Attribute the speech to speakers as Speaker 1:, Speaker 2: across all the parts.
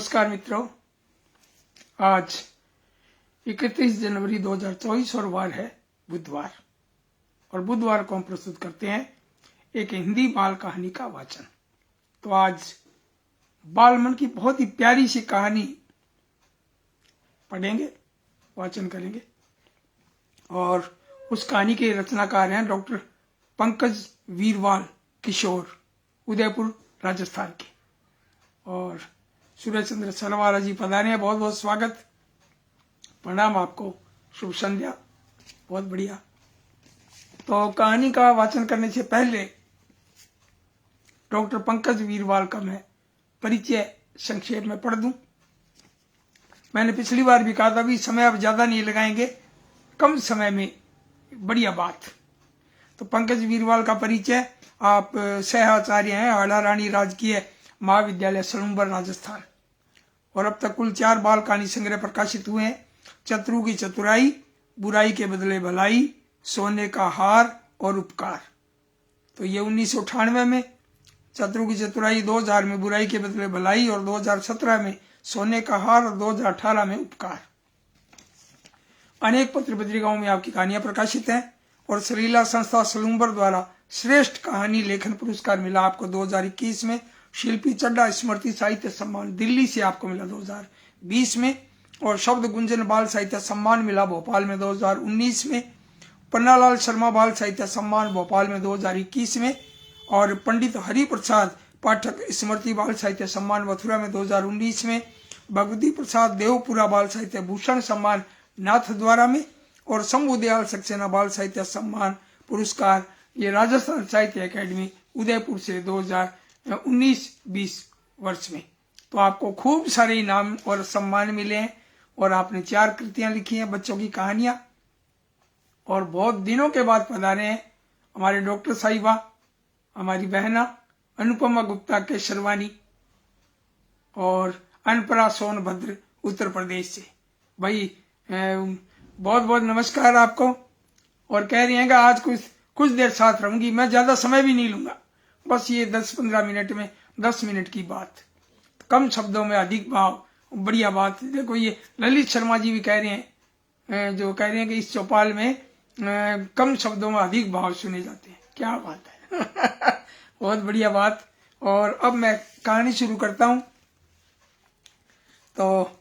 Speaker 1: नमस्कार मित्रों, आज 31 जनवरी 2024 और वार है बुधवार। और बुधवार को हम प्रस्तुत करते हैं एक हिंदी बाल कहानी का वाचन। तो आज बालमन की बहुत ही प्यारी सी कहानी पढ़ेंगे, वाचन करेंगे। और उस कहानी के रचनाकार हैं डॉक्टर पंकज वीरवाल किशोर, उदयपुर राजस्थान के। और सूरज चंद्र सलवारा जी पधारे हैं, बहुत बहुत स्वागत, प्रणाम आपको, शुभ संध्या, बहुत बढ़िया। तो कहानी का वाचन करने से पहले डॉक्टर पंकज वीरवाल का मैं परिचय संक्षेप में पढ़ दूं। मैंने पिछली बार भी कहा था भी समय अब ज्यादा नहीं लगाएंगे, कम समय में बढ़िया बात। तो पंकज वीरवाल का परिचय, आप सह-आचार्य हैं आला रानी राजकीय महाविद्यालय सलूम्बर राजस्थान। और अब तक कुल 4 बाल कहानी संग्रह प्रकाशित हुए हैं। चतुरू की चतुराई, बुराई के बदले भलाई, सोने का हार और उपकार। तो ये 1998 में, चतुरू की चतुराई 2000 में बुराई के बदले भलाई, और 2017 में सोने का हार, और 2018 में उपकार। अनेक पत्र पत्रिकाओं में आपकी कहानियां प्रकाशित हैं। और सलीला संस्था सलूम्बर द्वारा श्रेष्ठ कहानी लेखन पुरस्कार मिला आपको 2021 में। शिल्पी चड्डा स्मृति साहित्य सम्मान दिल्ली से आपको मिला 2020 में। और शब्द गुंजन बाल साहित्य सम्मान मिला भोपाल में 2019 में। पन्नालाल शर्मा बाल साहित्य सम्मान भोपाल में 2021 में। और पंडित हरि प्रसाद पाठक स्मृति बाल साहित्य सम्मान मथुरा में 2019 में। भगवती प्रसाद देवपुरा बाल साहित्य भूषण सम्मान नाथद्वारा में। और शंभु दयाल सक्सेना बाल साहित्य सम्मान पुरस्कार ये राजस्थान साहित्य अकेडमी उदयपुर से 2019-20 वर्ष में। तो आपको खूब सारे इनाम और सम्मान मिले हैं। और आपने 4 कृतियां लिखी हैं, बच्चों की कहानियां। और बहुत दिनों के बाद पधारे हैं हमारे डॉक्टर साहिबा, हमारी बहना अनुपमा गुप्ता के शर्वानी और अनपरा सोनभद्र उत्तर प्रदेश से। भाई बहुत बहुत नमस्कार आपको। और कह रही हैं कि आज कुछ देर साथ रहूंगी, मैं ज्यादा समय भी नहीं लूंगा, बस ये 10-15 मिनट में 10 मिनट की बात, कम शब्दों में अधिक भाव, बढ़िया बात। देखो ये ललित शर्मा जी भी कह रहे हैं, जो कह रहे हैं कि इस चौपाल में कम शब्दों में अधिक भाव सुने जाते हैं। क्या बात है बहुत बढ़िया बात। और अब मैं कहानी शुरू करता हूं। तो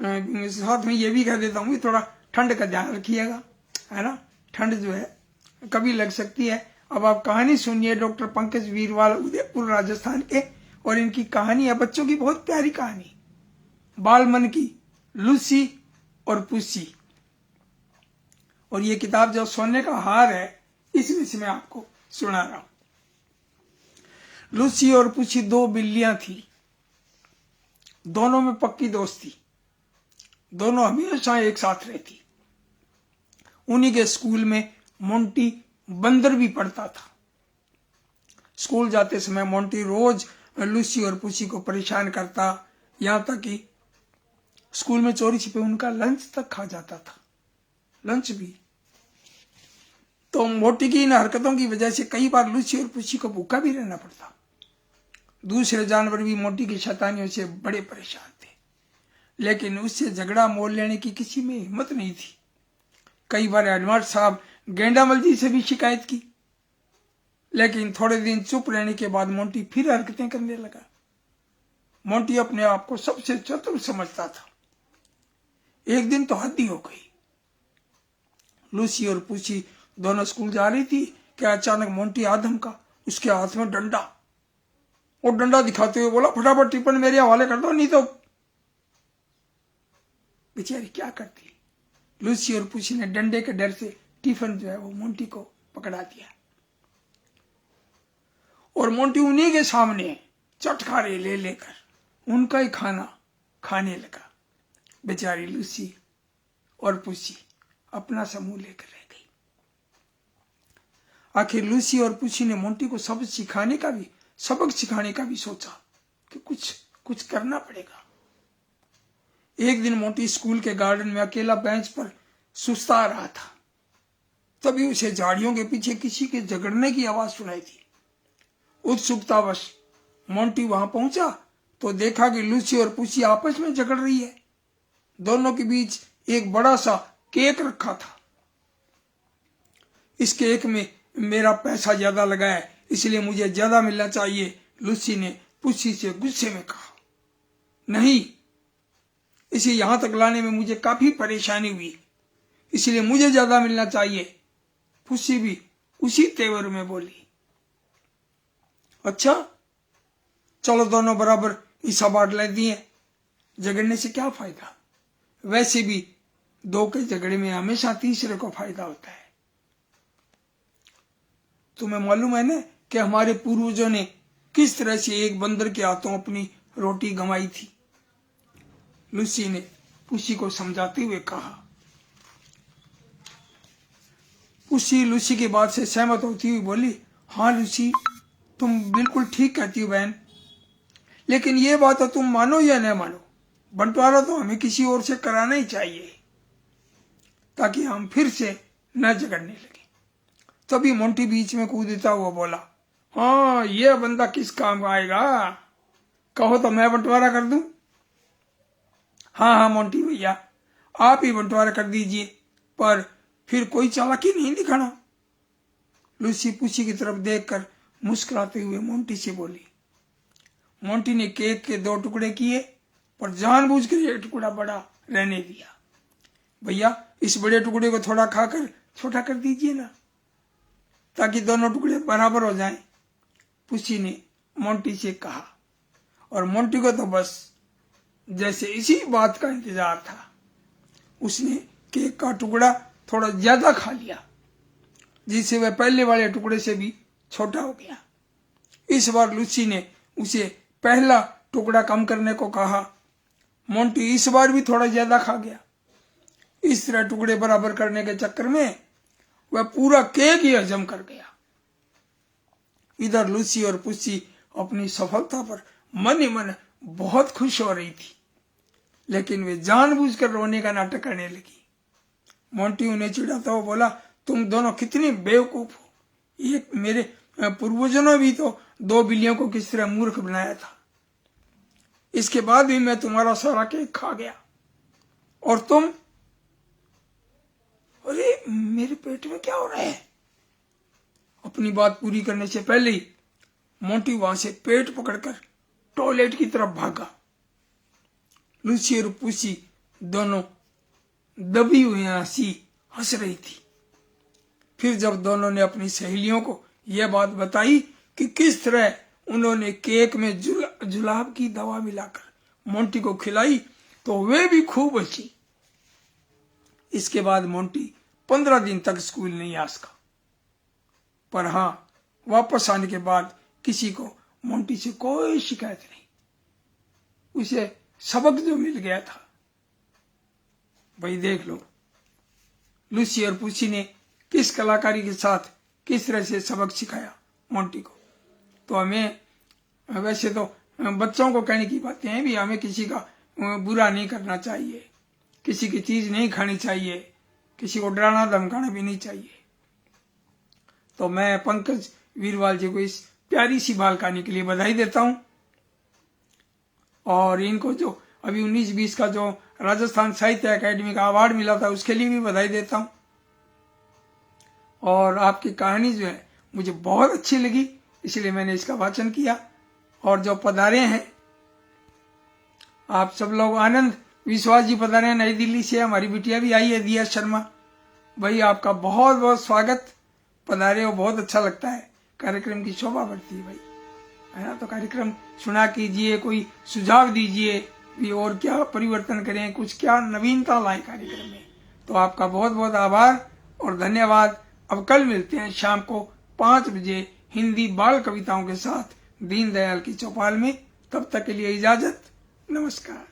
Speaker 1: साथ में ये भी कह देता हूँ, थोड़ा ठंड का ध्यान रखिएगा, है ना। ठंड जो है कभी लग सकती है। अब आप कहानी सुनिए डॉक्टर पंकज वीरवाल उदयपुर राजस्थान के। और इनकी कहानी है बच्चों की बहुत प्यारी कहानी, बालमन की, लूसी और पुसी। और ये किताब जो सोने का हार है, इसमें से मैं आपको सुना रहा हूं। लूसी और पुसी 2 बिल्लियां थी, दोनों में पक्की दोस्ती, दोनों हमेशा एक साथ रहती। उन्हीं के स्कूल में मोंटी बंदर भी पढ़ता था। स्कूल जाते समय मोंटी रोज लूसी और पुसी को परेशान करता, यहां तक कि स्कूल में चोरी छिपे उनका लंच तक खा जाता था, लंच भी। तो मोंटी की इन हरकतों की वजह से कई बार लूसी और पुसी को भूखा भी रहना पड़ता। दूसरे जानवर भी मोंटी की शैतानियों से बड़े परेशान थे, लेकिन उससे झगड़ा मोल लेने की किसी में हिम्मत नहीं थी। कई बार हेडमास्टर साहब गेंडामल जी से भी शिकायत की, लेकिन थोड़े दिन चुप रहने के बाद मोंटी फिर हरकतें करने लगा। मोंटी अपने आप को सबसे चतुर समझता था। एक दिन तो हद ही हो गई। लूसी और पुसी दोनों स्कूल जा रही थी कि अचानक मोंटी आधम का, उसके हाथ में डंडा, और डंडा दिखाते हुए बोला, फटाफट टिफिन मेरे हवाले कर दो, नहीं तो। बेचारी क्या करती। लूसी और पुसी ने डंडे के डर से टिफिन जो है वो मोंटी को पकड़ा दिया। और मोंटी उन्हीं के सामने चटखारे ले लेकर उनका ही खाना खाने लगा। बेचारी लूसी और पुसी अपना समूह लेकर रह गई। आखिर लूसी और पुसी ने मोंटी को सबक सिखाने का भी सोचा कि कुछ करना पड़ेगा। एक दिन मोंटी स्कूल के गार्डन में अकेला बेंच पर सुस्ता रहा था। तभी उसे झाड़ियों के पीछे किसी के झगड़ने की आवाज सुनाई थी। उत्सुकतावश मोंटी वहां पहुंचा तो देखा कि लूसी और पुसी आपस में झगड़ रही है। दोनों के बीच एक बड़ा सा केक रखा था। इस केक में मेरा पैसा ज्यादा लगा है, इसलिए मुझे ज्यादा मिलना चाहिए, लूसी ने पुसी से गुस्से में कहा। नहीं, इसे यहां तक लाने में मुझे काफी परेशानी हुई, इसलिए मुझे ज्यादा मिलना चाहिए, पुसी भी उसी तेवर में बोली। अच्छा, चलो दोनों बराबर हिस्सा बांट लेती हैं, झगड़ने से क्या फायदा। वैसे भी दो के झगड़े में हमेशा तीसरे को फायदा होता है। तुम्हें मालूम है ना कि हमारे पूर्वजों ने किस तरह से एक बंदर के हाथों अपनी रोटी गंवाई थी। लूसी ने पुसी को समझाते हुए कहा। पुसी लूसी की बात से सहमत होती हुई बोली, हाँ लूसी, तुम बिल्कुल ठीक कहती हो बहन, लेकिन ये बात तो तुम मानो या न मानो, बंटवारा तो हमें किसी और से कराना ही चाहिए, ताकि हम फिर से न झगड़ने लगे। तभी मोंटी बीच में कूदता हुआ बोला, हाँ ये बंदा किस काम का आएगा, कहो तो मैं बंटवारा कर दूं। हाँ हाँ मोंटी भैया, आप ही बंटवारा कर दीजिए, पर फिर कोई चालाकी नहीं दिखाना। लूसी पुसी की तरफ देखकर मुस्कुराते हुए मोंटी से बोली। मोंटी ने केक के 2 टुकड़े किए, पर जानबूझकर एक टुकड़ा बड़ा रहने दिया। भैया, इस बड़े टुकड़े को थोड़ा खाकर छोटा कर दीजिए ना, ताकि दोनों टुकड़े बराबर हो जाएं, पुसी ने मोंटी से कहा। और मोंटी को तो बस जैसे इसी बात का इंतजार था। उसने केक का टुकड़ा थोड़ा ज्यादा खा लिया, जिससे वह पहले वाले टुकड़े से भी छोटा हो गया। इस बार लूसी ने उसे पहला टुकड़ा कम करने को कहा। मोंटी इस बार भी थोड़ा ज्यादा खा गया। इस तरह टुकड़े बराबर करने के चक्कर में वह पूरा केक ही हजम कर गया। इधर लूसी और पुसी अपनी सफलता पर मन ही मन बहुत खुश हो रही थी, लेकिन वे जानबूझकर रोने का नाटक करने लगी। मोंटी उन्हें चिढ़ाता हुआ बोला, तुम दोनों कितने बेवकूफ हो, ये मेरे पूर्वजों ने भी तो 2 बिल्लियों को किस तरह मूर्ख बनाया था, इसके बाद भी मैं तुम्हारा सारा केक खा गया, और तुम, अरे मेरे पेट में क्या हो रहा है। अपनी बात पूरी करने से पहले ही मोंटी वहां से पेट पकड़कर टॉयलेट की तरफ भागा। लूसी और पुसी दोनों दबी हुई हंस रही थी। फिर जब दोनों ने अपनी सहेलियों को यह बात बताई कि किस तरह उन्होंने केक में जुलाब की दवा मिलाकर मोंटी को खिलाई, तो वे भी खूब हंसी। इसके बाद मोंटी 15 दिन तक स्कूल नहीं आ सका, पर हाँ, वापस आने के बाद किसी को मोंटी से कोई शिकायत नहीं। उसे सबक जो मिल गया था, भाई देख लो लूसी और पुसी ने किस कलाकारी के साथ किस तरह से सबक सिखाया मोंटी को। तो हमें वैसे तो बच्चों को कहने की बातें हैं भी, हमें किसी का बुरा नहीं करना चाहिए, किसी की चीज नहीं खानी चाहिए, किसी को डराना धमकाना भी नहीं चाहिए। तो मैं पंकज वीरवाल जी को इस प्यारी सी बाल कहानी के लिए बधाई देता हूं, और इनको जो अभी 19-20 का जो राजस्थान साहित्य अकादमी का अवार्ड मिला था उसके लिए भी बधाई देता हूं। और आपकी कहानी जो है मुझे बहुत अच्छी लगी, इसलिए मैंने इसका वाचन किया। और जो पधारे हैं आप सब लोग, आनंद विश्वास जी पधारे हैं नई दिल्ली से, हमारी बिटिया भी आई है दिया शर्मा, भाई आपका बहुत बहुत स्वागत, पधारे हो, बहुत अच्छा लगता है, कार्यक्रम की शोभा बढ़ती है भाई, है ना। तो कार्यक्रम सुना कीजिए, कोई सुझाव दीजिए भी और क्या परिवर्तन करें, कुछ क्या नवीनता लाए कार्यक्रम में। तो आपका बहुत बहुत आभार और धन्यवाद। अब कल मिलते हैं शाम को 5 बजे हिंदी बाल कविताओं के साथ दीनदयाल की चौपाल में। तब तक के लिए इजाजत, नमस्कार।